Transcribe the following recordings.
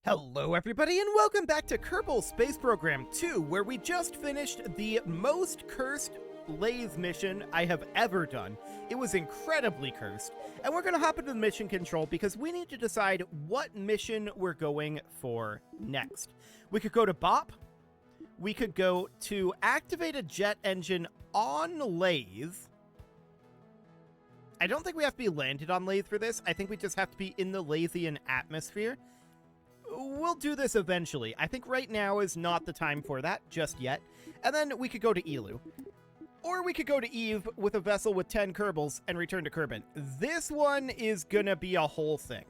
Hello everybody and welcome back to Kerbal Space Program 2, where we just finished the most cursed lathe mission I have ever done. It was incredibly cursed, and we're gonna hop into the mission control because we need to decide what mission we're going for next. We could go to Bop, we could go to activate a jet engine on lathe. I don't think we have to be landed on lathe for this. I think we just have to be in the Lathian atmosphere. We'll do this eventually. I think right now is not the time for that just yet. And then we could go to Elu. Or we could go to Eve with a vessel with 10 Kerbals and return to Kerbin. This one is gonna be a whole thing.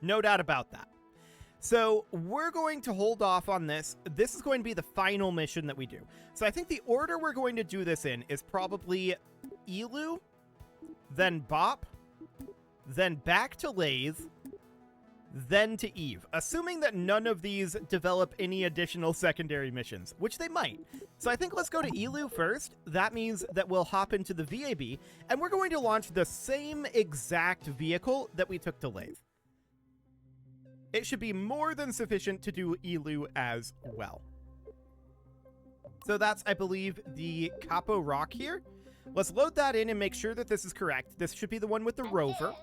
No doubt about that. So we're going to hold off on this. This is going to be the final mission that we do. So I think the order we're going to do this in is probably Elu, then Bop, then back to Lathe, then to Eve, assuming that none of these develop any additional secondary missions, which they might. So I think let's go to Elu first. That means that we'll hop into the VAB, and we're going to launch the same exact vehicle that we took to Lathe. It should be more than sufficient to do Elu as well. So that's, I believe, the Capo Rock here. Let's load that in and make sure that this is correct. This should be the one with the rover.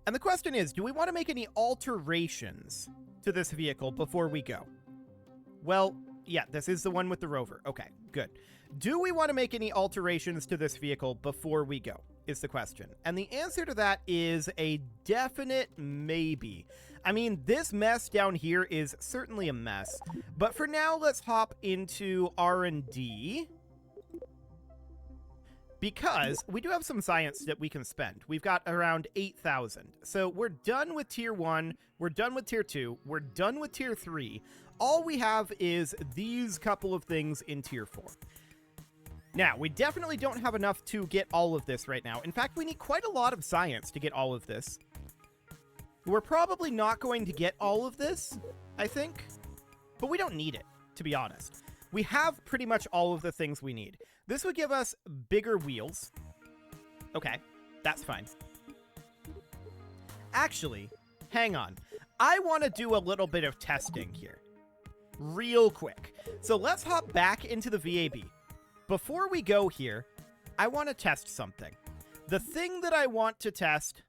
And the question is, do we want to make any alterations to this vehicle before we go? Well, yeah, this is the one with the rover. Okay, good. Do we want to make any alterations to this vehicle before we go, is the question. And the answer to that is a definite maybe. I mean, this mess down here is certainly a mess. But for now, let's hop into R&D. Because we do have some science that we can spend. We've got around 8,000. So we're done with tier 1, we're done with tier 2, we're done with tier 3. All we have is these couple of things in tier 4. Now, we definitely don't have enough to get all of this right now. In fact, we need quite a lot of science to get all of this. We're probably not going to get all of this, I think. But we don't need it, to be honest. We have pretty much all of the things we need. This would give us bigger wheels. Okay, that's fine. Actually, hang on. I want to do a little bit of testing here. Real quick. So let's hop back into the VAB. Before we go here, I want to test something. The thing that I want to test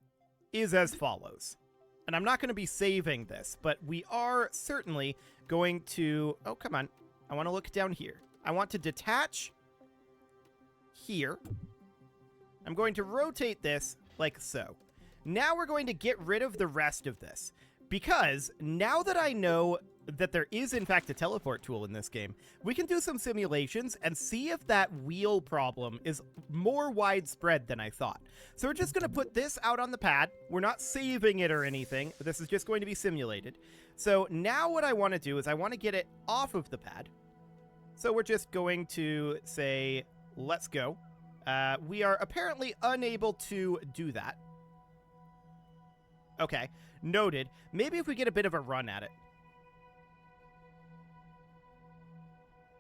is as follows. And I'm not going to be saving this, but we are certainly going to... Oh, come on. I want to look down here. I want to detach here. I'm going to rotate this like so. Now we're going to get rid of the rest of this, because now that I know that there is in fact a teleport tool in this game, we can do some simulations and see if that wheel problem is more widespread than I thought. So we're just going to put this out on the pad. We're not saving it or anything. This is just going to be simulated. So now what I want to do is I want to get it off of the pad. So we're just going to say, let's go. We are apparently unable to do that. Okay, noted. Maybe if we get a bit of a run at it.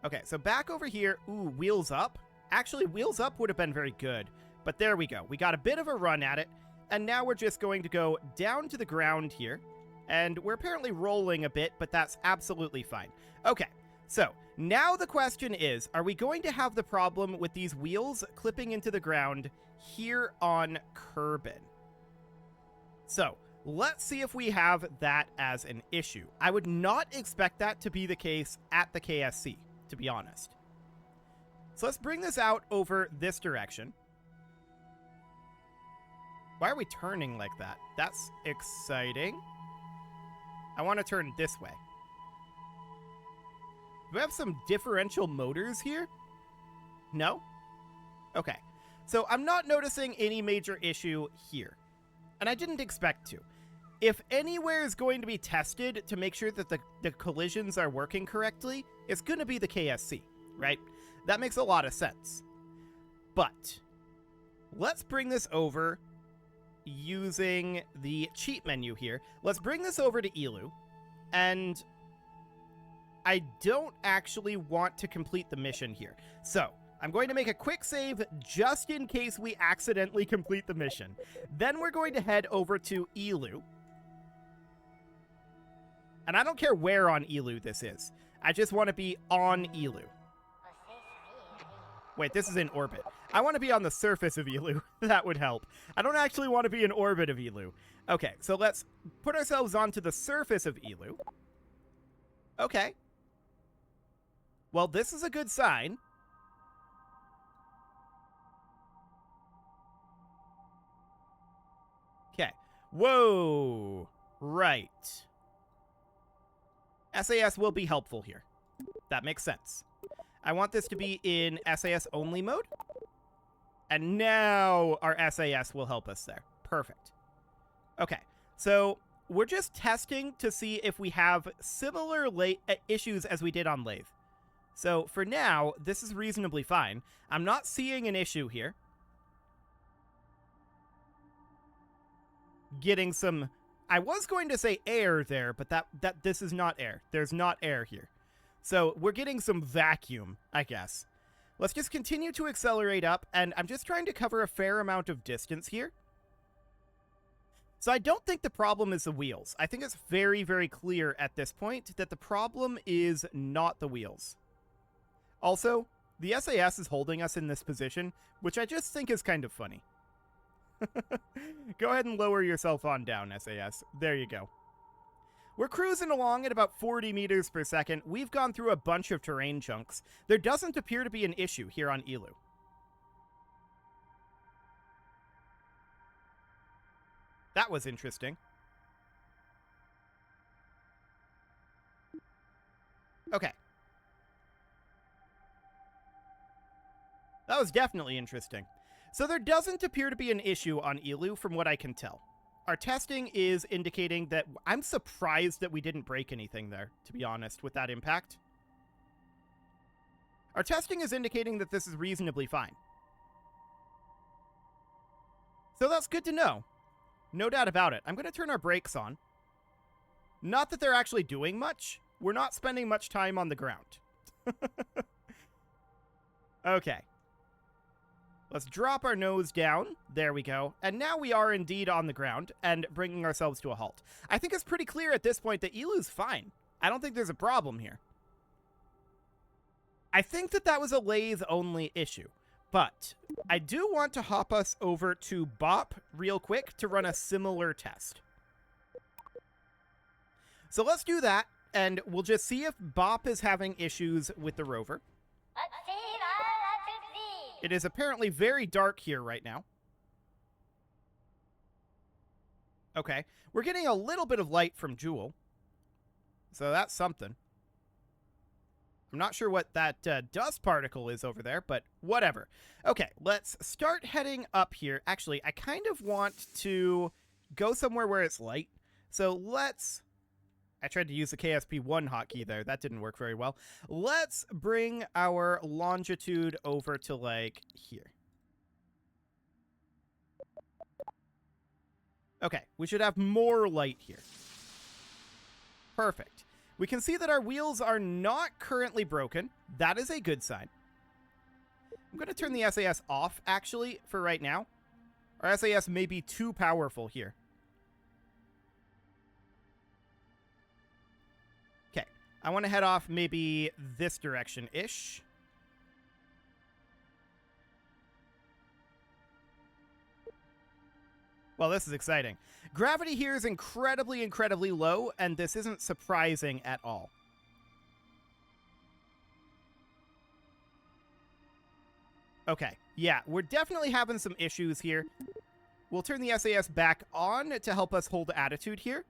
Okay, so back over here. Ooh, wheels up. Actually, wheels up would have been very good. But there we go. We got a bit of a run at it. And now we're just going to go down to the ground here. And we're apparently rolling a bit, but that's absolutely fine. Okay, so now the question is, are we going to have the problem with these wheels clipping into the ground here on Kerbin? So let's see if we have that as an issue. I would not expect that to be the case at the KSC, to be honest. So let's bring this out over this direction. Why are we turning like that? That's exciting. I want to turn this way. Do we have some differential motors here? No? Okay. So I'm not noticing any major issue here. And I didn't expect to. If anywhere is going to be tested to make sure that the collisions are working correctly, it's going to be the KSC, right? That makes a lot of sense. But let's bring this over using the cheat menu here. Let's bring this over to Elu. And I don't actually want to complete the mission here. So I'm going to make a quick save just in case we accidentally complete the mission. Then we're going to head over to Elu. And I don't care where on Elu this is. I just want to be on Elu. Wait, this is in orbit. I want to be on the surface of Elu. That would help. I don't actually want to be in orbit of Elu. Okay, so let's put ourselves onto the surface of Elu. Okay. Well, this is a good sign. Okay. Whoa. Right. SAS will be helpful here. That makes sense. I want this to be in SAS only mode. And now our SAS will help us there. Perfect. Okay, so we're just testing to see if we have similar issues as we did on Lathe. So for now, this is reasonably fine. I'm not seeing an issue here. Getting some... I was going to say air there, but this is not air. There's not air here. So we're getting some vacuum, I guess. Let's just continue to accelerate up, and I'm just trying to cover a fair amount of distance here. So I don't think the problem is the wheels. I think it's very, very clear at this point that the problem is not the wheels. Also, the SAS is holding us in this position, which I just think is kind of funny. Go ahead and lower yourself on down, SAS. There you go. We're cruising along at about 40 meters per second. We've gone through a bunch of terrain chunks. There doesn't appear to be an issue here on Elu. That was interesting. Okay. That was definitely interesting. So there doesn't appear to be an issue on Elu from what I can tell. Our testing is indicating that... I'm surprised that we didn't break anything there, to be honest, with that impact. Our testing is indicating that this is reasonably fine. So that's good to know. No doubt about it. I'm going to turn our brakes on. Not that they're actually doing much. We're not spending much time on the ground. Okay. Let's drop our nose down. There we go. And now we are indeed on the ground and bringing ourselves to a halt. I think it's pretty clear at this point that Elu's fine. I don't think there's a problem here. I think that was a lathe-only issue. But I do want to hop us over to Bop real quick to run a similar test. So let's do that, and we'll just see if Bop is having issues with the rover. It is apparently very dark here right now. Okay, we're getting a little bit of light from Jewel. So that's something. I'm not sure what that dust particle is over there, but whatever. Okay, let's start heading up here. Actually, I kind of want to go somewhere where it's light. So let's... I tried to use the KSP1 hotkey there. That didn't work very well. Let's bring our longitude over to, like, here. Okay, we should have more light here. Perfect. We can see that our wheels are not currently broken. That is a good sign. I'm going to turn the SAS off, actually, for right now. Our SAS may be too powerful here. Okay, I want to head off maybe this direction-ish. Well, this is exciting. Gravity here is incredibly, incredibly low, and this isn't surprising at all. Okay, yeah, we're definitely having some issues here. We'll turn the SAS back on to help us hold attitude here.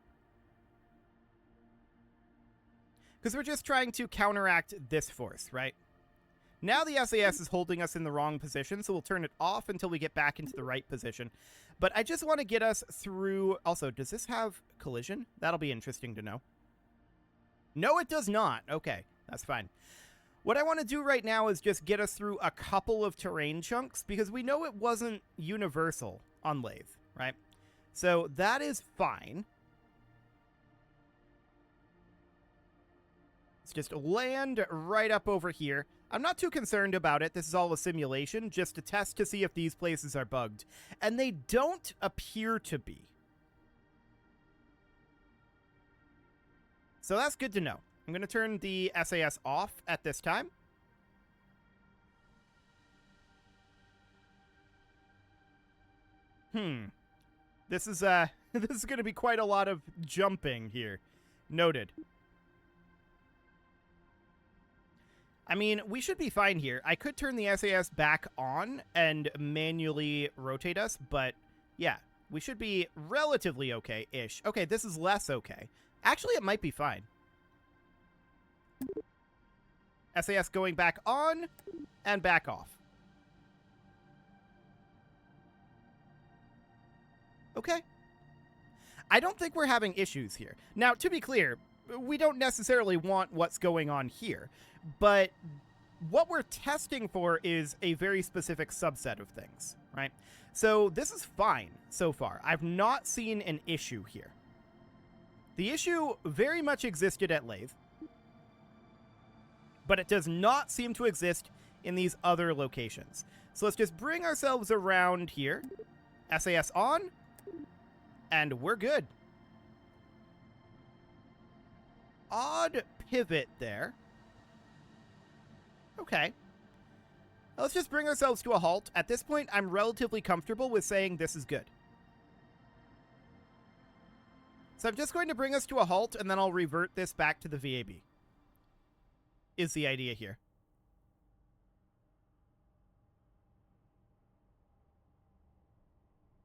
Because we're just trying to counteract this force, right? Now the SAS is holding us in the wrong position, so we'll turn it off until we get back into the right position. But I just want to get us through... Also, does this have collision? That'll be interesting to know. No, it does not. Okay, that's fine. What I want to do right now is just get us through a couple of terrain chunks, because we know it wasn't universal on Lathe, right? So that is fine. Let's just land right up over here. I'm not too concerned about it. This is all a simulation, just to test to see if these places are bugged. And they don't appear to be. So that's good to know. I'm going to turn the SAS off at this time. This is this is going to be quite a lot of jumping here. Noted. I mean, we should be fine here. I could turn the SAS back on and manually rotate us, but yeah, we should be relatively okay-ish. Okay, this is less okay. Actually, it might be fine. SAS going back on and back off. Okay. I don't think we're having issues here. Now, to be clear, we don't necessarily want what's going on here, but what we're testing for is a very specific subset of things, right? So this is fine so far. I've not seen an issue here. The issue very much existed at Lathe, but it does not seem to exist in these other locations. So let's just bring ourselves around here. SAS on, and we're good. Odd pivot there. Okay. Let's just bring ourselves to a halt. At this point, I'm relatively comfortable with saying this is good. So I'm just going to bring us to a halt, and then I'll revert this back to the VAB. Is the idea here.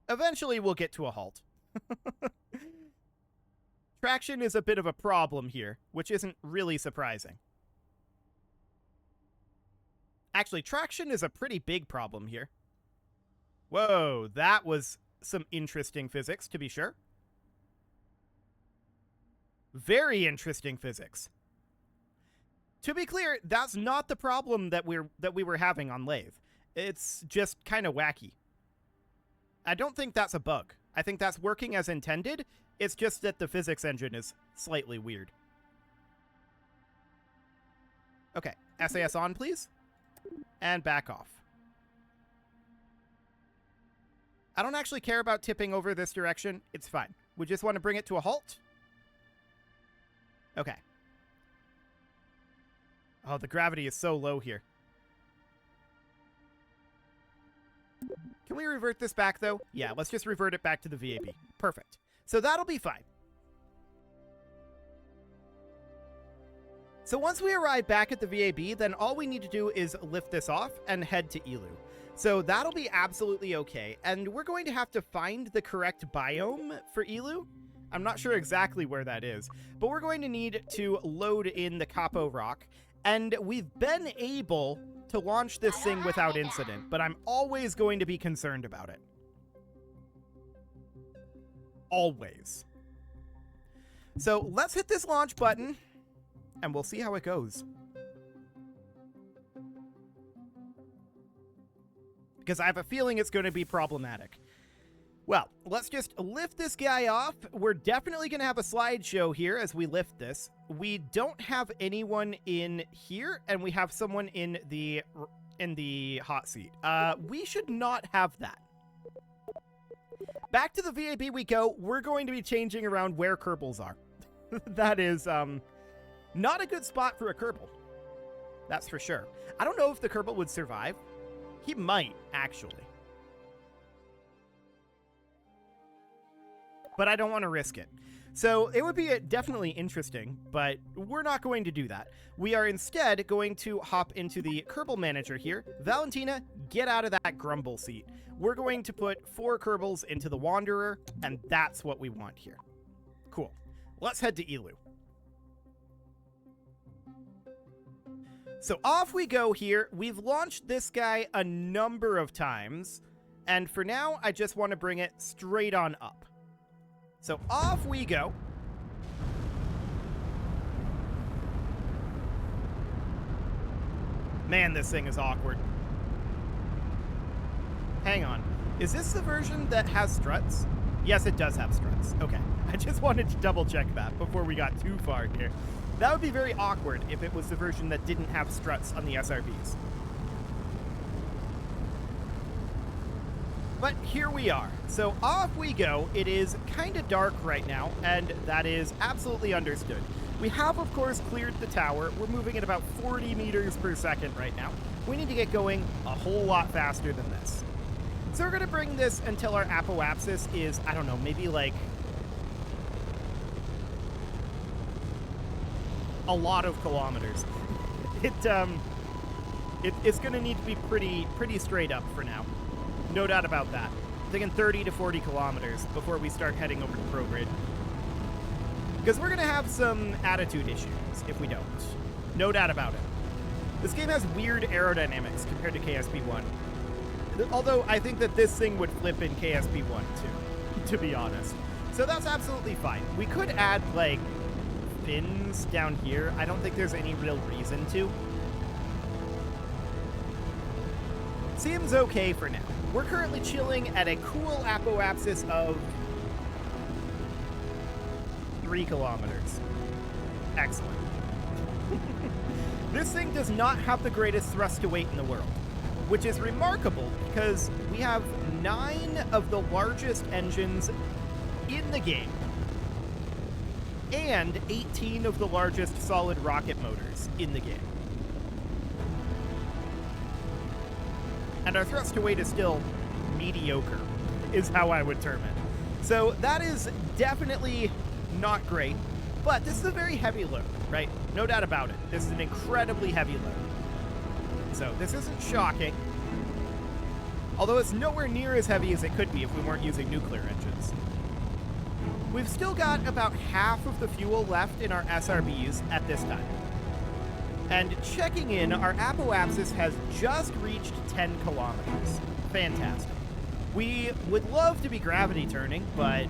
Eventually, we'll get to a halt. Traction is a bit of a problem here, which isn't really surprising. Actually, traction is a pretty big problem here. Whoa, that was some interesting physics, to be sure. Very interesting physics. To be clear, that's not the problem that we were having on Lathe. It's just kind of wacky. I don't think that's a bug. I think that's working as intended. It's just that the physics engine is slightly weird. Okay, SAS on, please. And back off. I don't actually care about tipping over this direction. It's fine. We just want to bring it to a halt. Okay. Oh, the gravity is so low here. Can we revert this back, though? Yeah, let's just revert it back to the VAB. Perfect. So that'll be fine. So once we arrive back at the VAB, then all we need to do is lift this off and head to Elu. So that'll be absolutely okay. And we're going to have to find the correct biome for Elu. I'm not sure exactly where that is, but we're going to need to load in the Capo Rock. And we've been able to launch this thing without incident, but I'm always going to be concerned about it. Always. So let's hit this launch button, and we'll see how it goes. Because I have a feeling it's going to be problematic. Well, let's just lift this guy off. We're definitely going to have a slideshow here as we lift this. We don't have anyone in here, and we have someone in the hot seat. We should not have that. Back to the VAB we go. We're going to be changing around where Kerbals are. That is not a good spot for a Kerbal. That's for sure. I don't know if the Kerbal would survive. He might, actually. But I don't want to risk it. So it would be definitely interesting, but we're not going to do that. We are instead going to hop into the Kerbal manager here. Valentina, get out of that grumble seat. We're going to put 4 Kerbals into the Wanderer, and that's what we want here. Cool. Let's head to Elu. So off we go here. We've launched this guy a number of times, and for now, I just want to bring it straight on up. So off we go. Man, this thing is awkward. Hang on. Is this the version that has struts? Yes, it does have struts. Okay. I just wanted to double check that before we got too far here. That would be very awkward if it was the version that didn't have struts on the SRBs. But here we are. So off we go. It is kind of dark right now, and that is absolutely understood. We have, of course, cleared the tower. We're moving at about 40 meters per second right now. We need to get going a whole lot faster than this. So we're going to bring this until our apoapsis is, I don't know, maybe like a lot of kilometers. It's going to need to be pretty straight up for now. No doubt about that. I'm thinking 30 to 40 kilometers before we start heading over to prograde. Because we're going to have some attitude issues if we don't. No doubt about it. This game has weird aerodynamics compared to KSP1. Although I think that this thing would flip in KSP1 too, to be honest. So that's absolutely fine. We could add, like, fins down here. I don't think there's any real reason to. Seems okay for now. We're currently chilling at a cool apoapsis of 3 kilometers. Excellent. This thing does not have the greatest thrust to weight in the world, which is remarkable because we have 9 of the largest engines in the game and 18 of the largest solid rocket motors in the game. And our thrust to weight is still mediocre, is how I would term it. So that is definitely not great, but this is a very heavy load, right? No doubt about it. This is an incredibly heavy load. So this isn't shocking, although it's nowhere near as heavy as it could be if we weren't using nuclear engines. We've still got about half of the fuel left in our SRBs at this time. And checking in, our apoapsis has just reached 10 kilometers. Fantastic. We would love to be gravity turning, but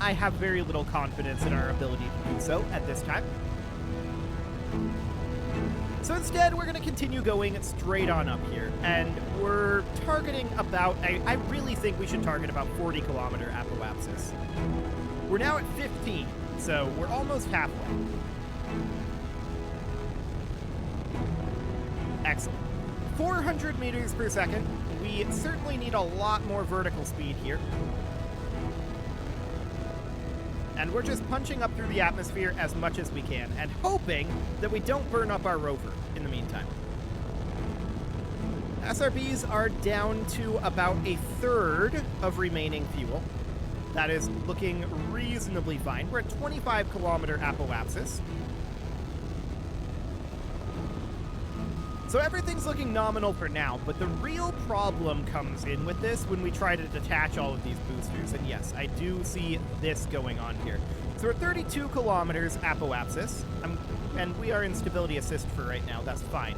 I have very little confidence in our ability to do so at this time. So instead, we're going to continue going straight on up here, and we're targeting about, I really think we should target about 40 kilometer apoapsis. We're now at 15, so we're almost halfway. Excellent. 400 meters per second. We certainly need a lot more vertical speed here. And we're just punching up through the atmosphere as much as we can and hoping that we don't burn up our rover in the meantime. SRBs are down to about a third of remaining fuel. That is looking reasonably fine. We're at 25 kilometer apoapsis. So everything's looking nominal for now, but the real problem comes in with this when we try to detach all of these boosters. And yes, I do see this going on here. So we're 32 kilometers apoapsis, and we are in stability assist for right now. That's fine.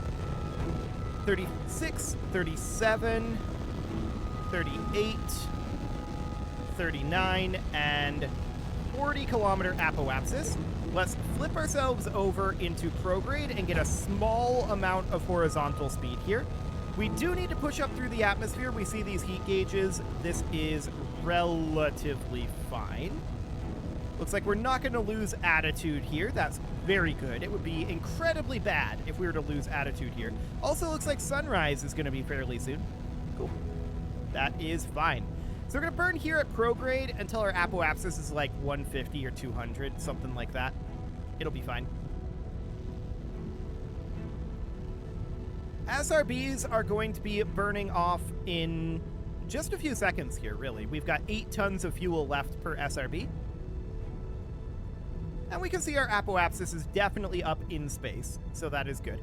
36, 37, 38, 39, and 40 kilometer apoapsis. Let's flip ourselves over into prograde and get a small amount of horizontal speed here. We do need to push up through the atmosphere. We see these heat gauges. This is relatively fine. Looks like we're not going to lose attitude here. That's very good. It would be incredibly bad if we were to lose attitude here. Also looks like sunrise is going to be fairly soon. Cool. That is fine. So we're going to burn here at prograde until our apoapsis is like 150 or 200, something like that. It'll be fine. SRBs are going to be burning off in just a few seconds here, really. We've got 8 tons of fuel left per SRB. And we can see our apoapsis is definitely up in space, so that is good.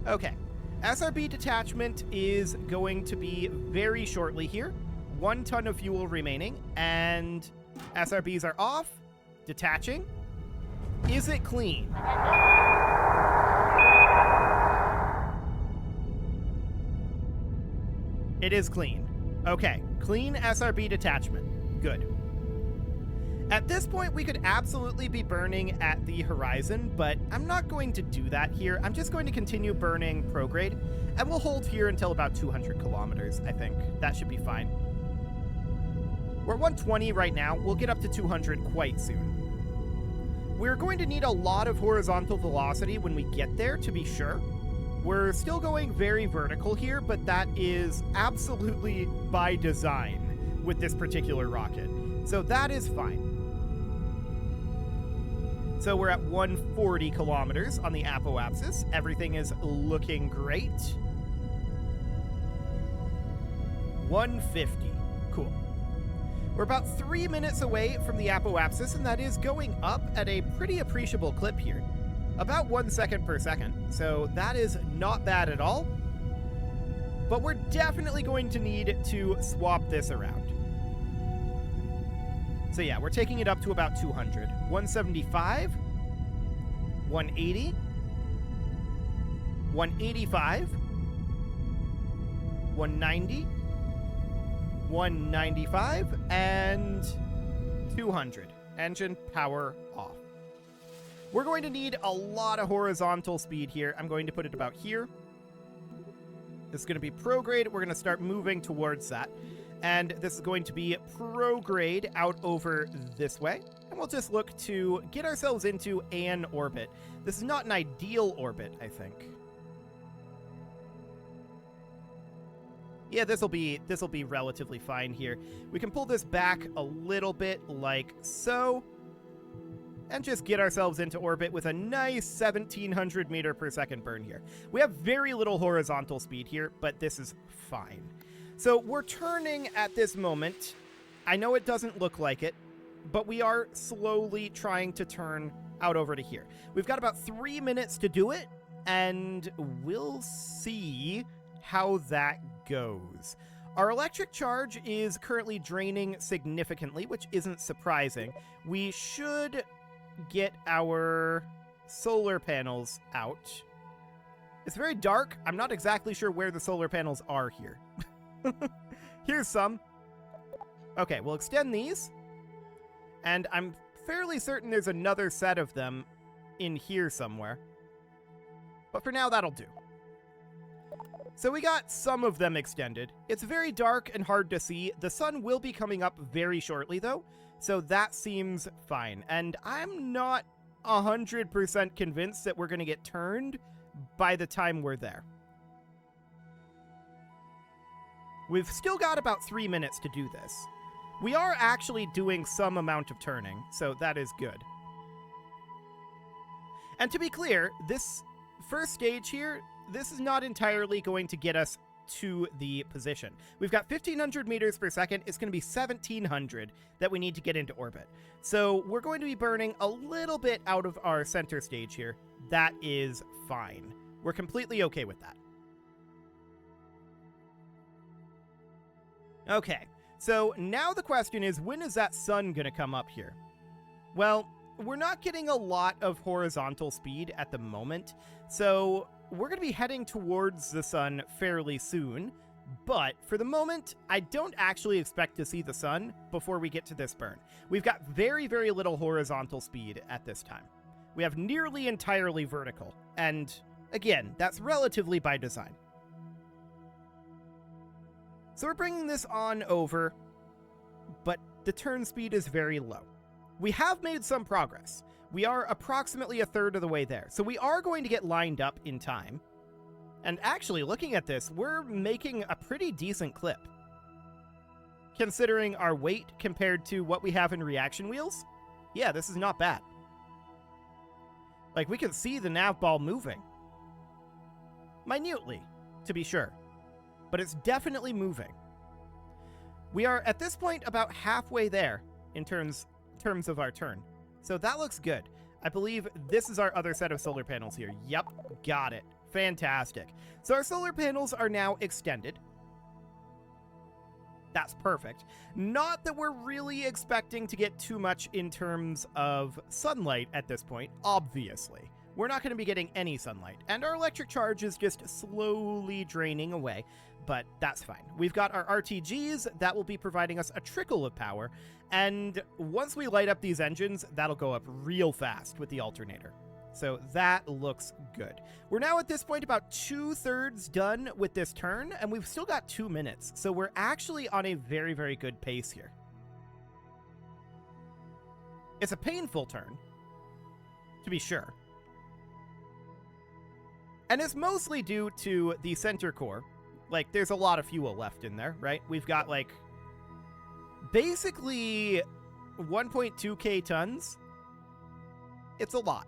Okay. SRB detachment is going to be very shortly here. 1 ton of fuel remaining, and SRBs are off, detaching. Is it clean? It is clean. Okay, clean SRB detachment. Good. At this point, we could absolutely be burning at the horizon, but I'm not going to do that here. I'm just going to continue burning prograde, and we'll hold here until about 200 kilometers, I think. That should be fine. We're at 120 right now. We'll get up to 200 quite soon. We're going to need a lot of horizontal velocity when we get there, to be sure. We're still going very vertical here, but that is absolutely by design with this particular rocket. So that is fine. So we're at 140 kilometers on the apoapsis. Everything is looking great. 150. Cool. We're about 3 minutes away from the apoapsis, and that is going up at a pretty appreciable clip here. About 1 second per second, so that is not bad at all. But we're definitely going to need to swap this around. So yeah, we're taking it up to about 200. 175, 180, 185, 190, 195, and 200. Engine power off. We're going to need a lot of horizontal speed here. I'm going to put it about here. This is going to be prograde. We're going to start moving towards that. And this is going to be prograde out over this way. And we'll just look to get ourselves into an orbit. This is not an ideal orbit, I think. Yeah, this will be relatively fine here. We can pull this back a little bit like so. And just get ourselves into orbit with a nice 1700 meter per second burn here. We have very little horizontal speed here, but this is fine. So we're turning at this moment. I know it doesn't look like it, but we are slowly trying to turn out over to here. We've got about 3 minutes to do it, and we'll see how that goes. Our electric charge is currently draining significantly, which isn't surprising. We should get our solar panels out. It's very dark. I'm not exactly sure where the solar panels are here. Here's some. Okay, we'll extend these. And I'm fairly certain there's another set of them in here somewhere. But for now, that'll do. So we got some of them extended. It's very dark and hard to see. The sun will be coming up very shortly, though. So that seems fine. And I'm not 100% convinced that we're going to get turned by the time we're there. We've still got about 3 minutes to do this. We are actually doing some amount of turning, so that is good. And to be clear, this first stage here, this is not entirely going to get us to the position. We've got 1500 meters per second. It's going to be 1700 that we need to get into orbit. So we're going to be burning a little bit out of our center stage here. That is fine. We're completely okay with that. Okay, so now the question is, when is that sun going to come up here? Well, we're not getting a lot of horizontal speed at the moment, so we're going to be heading towards the sun fairly soon, but for the moment, I don't actually expect to see the sun before we get to this burn. We've got very, very little horizontal speed at this time. We have nearly entirely vertical, and again, that's relatively by design. So we're bringing this on over, but the turn speed is very low. We have made some progress. We are approximately a third of the way there. So we are going to get lined up in time. And actually, looking at this, we're making a pretty decent clip. Considering our weight compared to what we have in reaction wheels, yeah, this is not bad. Like, we can see the nav ball moving. Minutely, to be sure. But it's definitely moving. We are, at this point, about halfway there in terms of our turn. So that looks good. I believe this is our other set of solar panels here. Yep, got it. Fantastic. So our solar panels are now extended. That's perfect. Not that we're really expecting to get too much in terms of sunlight at this point, obviously. We're not going to be getting any sunlight, and our electric charge is just slowly draining away, but that's fine. We've got our RTGs that will be providing us a trickle of power, and once we light up these engines, that'll go up real fast with the alternator. So that looks good. We're now at this point about 2/3 done with this turn, and we've still got 2 minutes, so we're actually on a very, very good pace here. It's a painful turn, to be sure. And it's mostly due to the center core. Like, there's a lot of fuel left in there, right? We've got, like, basically 1.2k tons. It's a lot.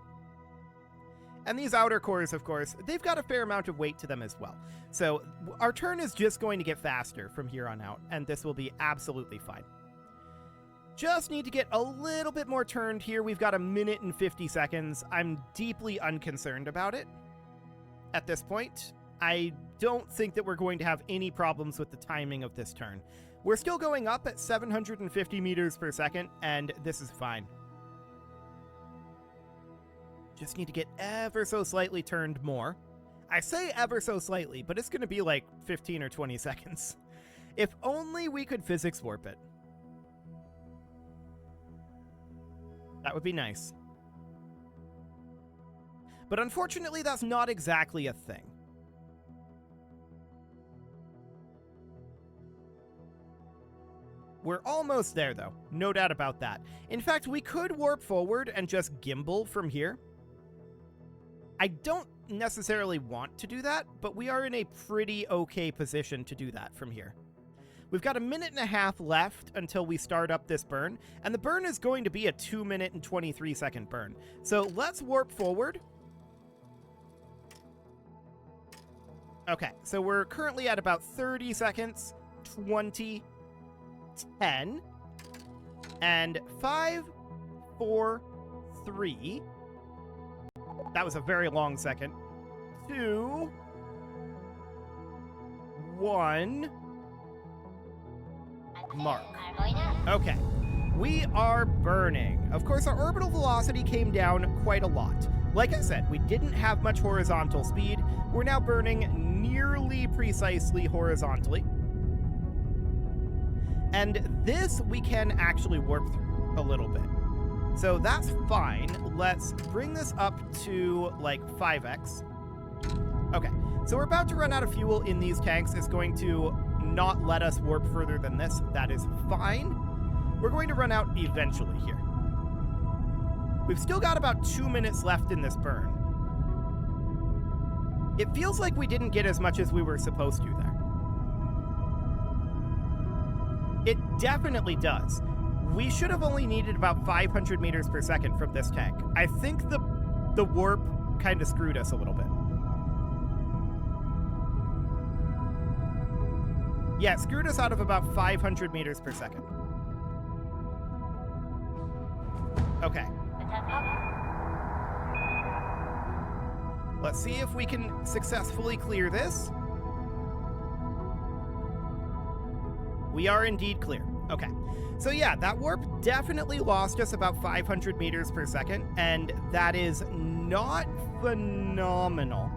And these outer cores, of course, they've got a fair amount of weight to them as well. So our turn is just going to get faster from here on out, and this will be absolutely fine. Just need to get a little bit more turned here. We've got 1 minute and 50 seconds. I'm deeply unconcerned about it at this point. I don't think that we're going to have any problems with the timing of this turn. We're still going up at 750 meters per second, and this is fine. Just need to get ever so slightly turned more. I say ever so slightly, but it's going to be like 15 or 20 seconds. If only we could physics warp it. That would be nice. But unfortunately, that's not exactly a thing. We're almost there, though. No doubt about that. In fact, we could warp forward and just gimbal from here. I don't necessarily want to do that, but we are in a pretty okay position to do that from here. We've got 1.5 minutes left until we start up this burn, and the burn is going to be a 2 minute and 23 second burn. So let's warp forward. Okay, so we're currently at about 30 seconds, 20, 10, and 5, 4, 3. That was a very long second. 2, 1. Mark. Okay. We are burning. Of course, our orbital velocity came down quite a lot. Like I said, we didn't have much horizontal speed. We're now burning nearly precisely horizontally. And this we can actually warp through a little bit. So that's fine. Let's bring this up to like 5x. Okay, so we're about to run out of fuel in these tanks. It's going to not let us warp further than this. That is fine. We're going to run out eventually here. We've still got about 2 minutes left in this burn. It feels like we didn't get as much as we were supposed to there. It definitely does. We should have only needed about 500 meters per second from this tank. I think the warp kind of screwed us a little bit. Yeah, it screwed us out of about 500 meters per second. Okay. Let's see if we can successfully clear this. We are indeed clear. Okay. So yeah, that warp definitely lost us about 500 meters per second, and that is not phenomenal.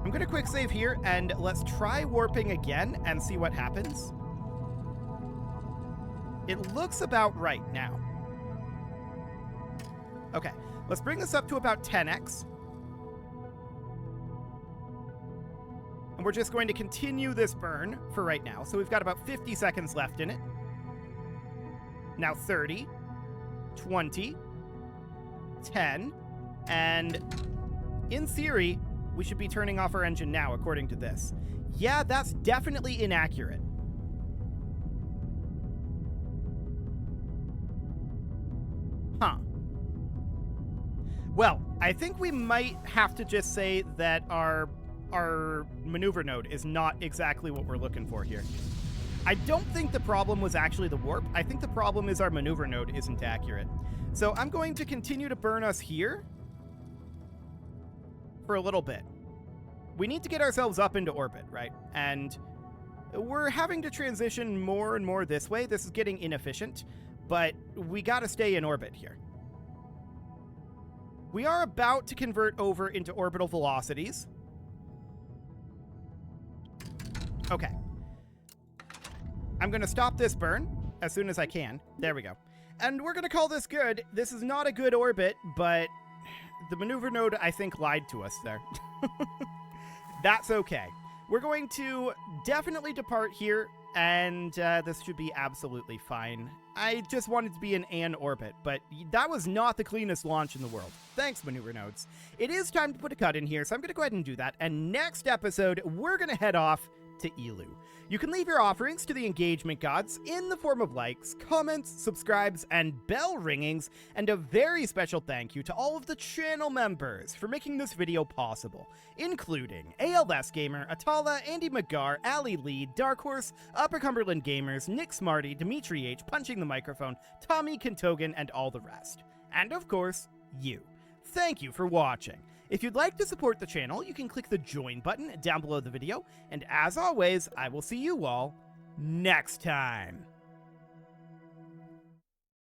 I'm going to quick save here, and let's try warping again and see what happens. It looks about right now. Okay, let's bring this up to about 10x. And we're just going to continue this burn for right now. So we've got about 50 seconds left in it. Now 30, 20, 10, and in theory, we should be turning off our engine now, according to this. Yeah, that's definitely inaccurate. Huh. Well, I think we might have to just say that our maneuver node is not exactly what we're looking for here. I don't think the problem was actually the warp. I think the problem is our maneuver node isn't accurate. So I'm going to continue to burn us here for a little bit. We need to get ourselves up into orbit, right? And we're having to transition more and more this way. This is getting inefficient, but we got to stay in orbit here. We are about to convert over into orbital velocities. Okay. I'm going to stop this burn as soon as I can. There we go. And we're going to call this good. This is not a good orbit, but the maneuver node, I think, lied to us there. That's okay. We're going to definitely depart here and this should be absolutely fine. I just wanted to be in an orbit, but that was not the cleanest launch in the world. Thanks, Maneuver Notes. It is time to put a cut in here, so I'm going to go ahead and do that, and next episode, we're going to head off to Elu. You can leave your offerings to the engagement gods in the form of likes, comments, subscribes, and bell ringings, and a very special thank you to all of the channel members for making this video possible, including ALS Gamer, Atala, Andy McGar, Ali Lee, Dark Horse, Upper Cumberland Gamers, Nick Smarty, Dimitri H, Punching the Microphone, Tommy Kintogan, and all the rest. And of course, you. Thank you for watching. If you'd like to support the channel, you can click the join button down below the video, and as always, I will see you all next time.